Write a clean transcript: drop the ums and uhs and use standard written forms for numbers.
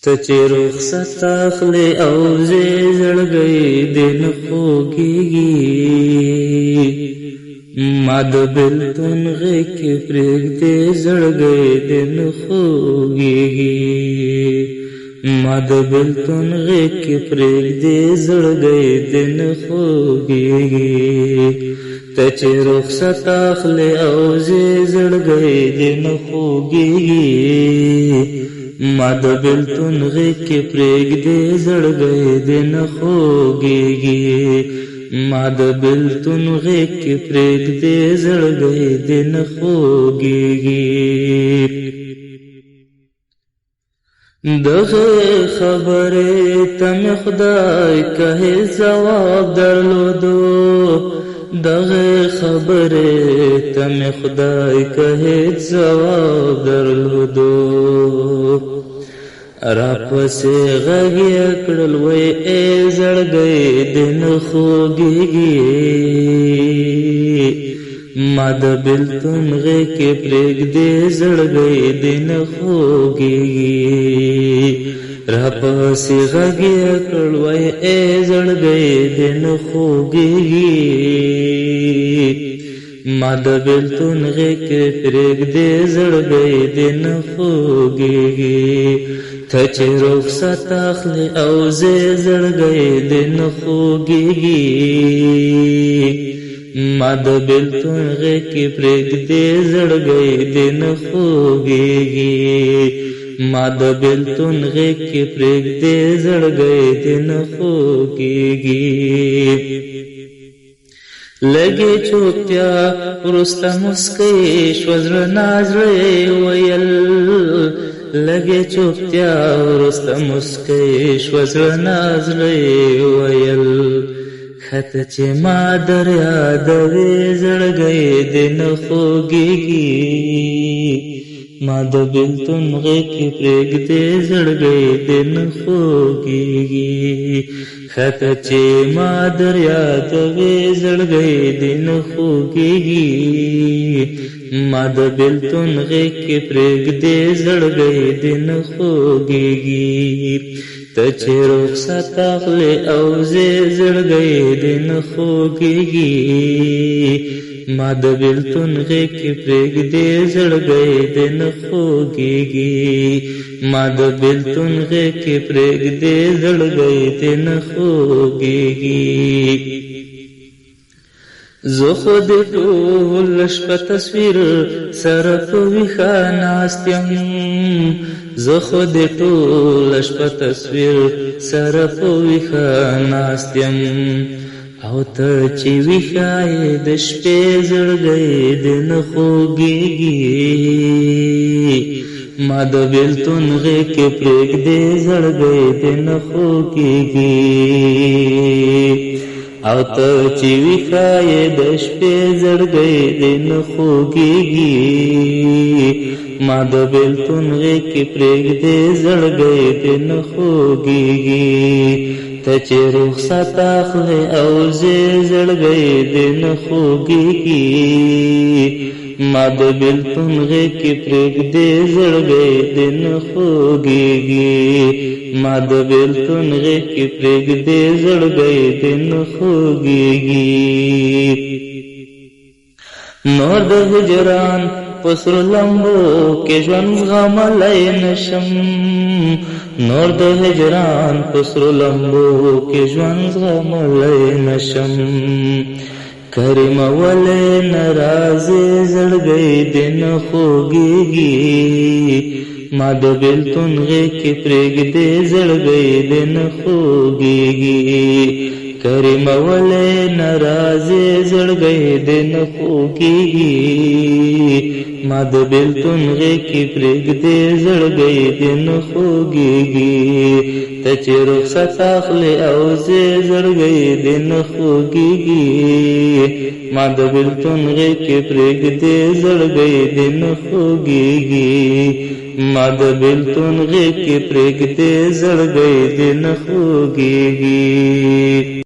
ته چې رخصت اخلې او زه زړګی دې نه خوږېږي ما د بېلتون غېږ کې پرېږدې زړګی دې نه خوږېږي ما د بېلتون غېږ کې پرېږدې زړګی دې نه خوږېږي ته چې رخصت اخلې او زه زړګی دې نه خوږېږي ما د بېلتون غېږ کې پرېږدې زړګی دې نه خوږېږي ما د بېلتون غېږ کې پرېږدې زړګی دې نه خوږېږي دغه خبرې ته مې خدای که هېڅ ځواب درلودو دغه خبرې ته مې خدای که هېڅ ځواب درلودو راپسې غږ یې کړل وی ای زړګی دې نه خوږېږي ما د بېلتون غېږ کې پرېږدې زړګی دې نه خوږېږي راپسې غږ یې کړل وی ای زړګی دې نه خوږېږي ما د بېلتون غېږ کې پرېږدې زړګی دې نه خوږېږي ته چې رخصت اخلې او زه زړګی دې نه خوږېږي ما د بېلتون غېږ کې پرېږدې زړګی دې نه خوږېږي ما د بېلتون غېږ کې پرېږدې زړګی دې نه خوږېږي لګې چوپتیا وروسته مسکۍ شوه زړه نازړی ویل لګې چوپتیا وروسته مسکۍ شوه زړه نازړی ویل ښه چې ما در یادوې زړګی دې نه خوږېږي ما د بېلتون غېږ کې پرېږدې زړګی دې نه خوږېږي ښه چې ما در یادوې زړګی دې نه خوږېږي ما د بېلتون غېږ کې پرېږدې زړګی دې نه خوږېږي ته چې رخصت اخلې او زه زړګی دې نه خوږېږي ما د بېلتون غېږ کې پرېږدې زړګی دې نه خوږېږي ما د بېلتون غېږ کې پرېږدې زړګی دې نه خوږېږي زه خو دې ټوله شپه تصویر سره په ویښه ناست یم زه خو دې ټوله شپه تصویر سره په ویښه ناست یم او ته چې ویښه یې د شپې زړګی دې نه خوږېږي ما د بېلتون غېږ کې پرېږدې زړګی دې نه خوږېږي او ته چې ویښه یې د شپې زړګی دې نه خوږېږي ما د بېلتون غېږ کې پرېږدې زړګی دې نه خوږېږي ته چې رخصت اخلې او زه زړګی دې نه خوږېږي ما د بېلتون غېږ کې پرېږدې زړګی دې نه خوږېږي ما د بېلتون غېږ کې پرېږدې زړګی دې نه خوږېږي نور د هجران په سرو لمبو کې ژوند زغملی نشم نور د هجران په سرو لمبو کې ژوند زغملی نشم کریمه ولې نه راځې زړګی دې نه خوږېږي ما د بېلتون غېږ کې پرېږدې زړګی دې نه خوږېږي کریمه ولې نه راځې زړګی دې نه خوږېږي ما د بېلتون غېږ کې پرېږدې زړګی دې نه خوږېږي ته چې رخصت اخلې او زه زړګی دې نه خوږېږي ما د بېلتون غېږ کې پرېږدې زړګی دې نه خوږېږي ما د بېلتون غېږ کې پرېږدې زړګی دې نه خوږېږي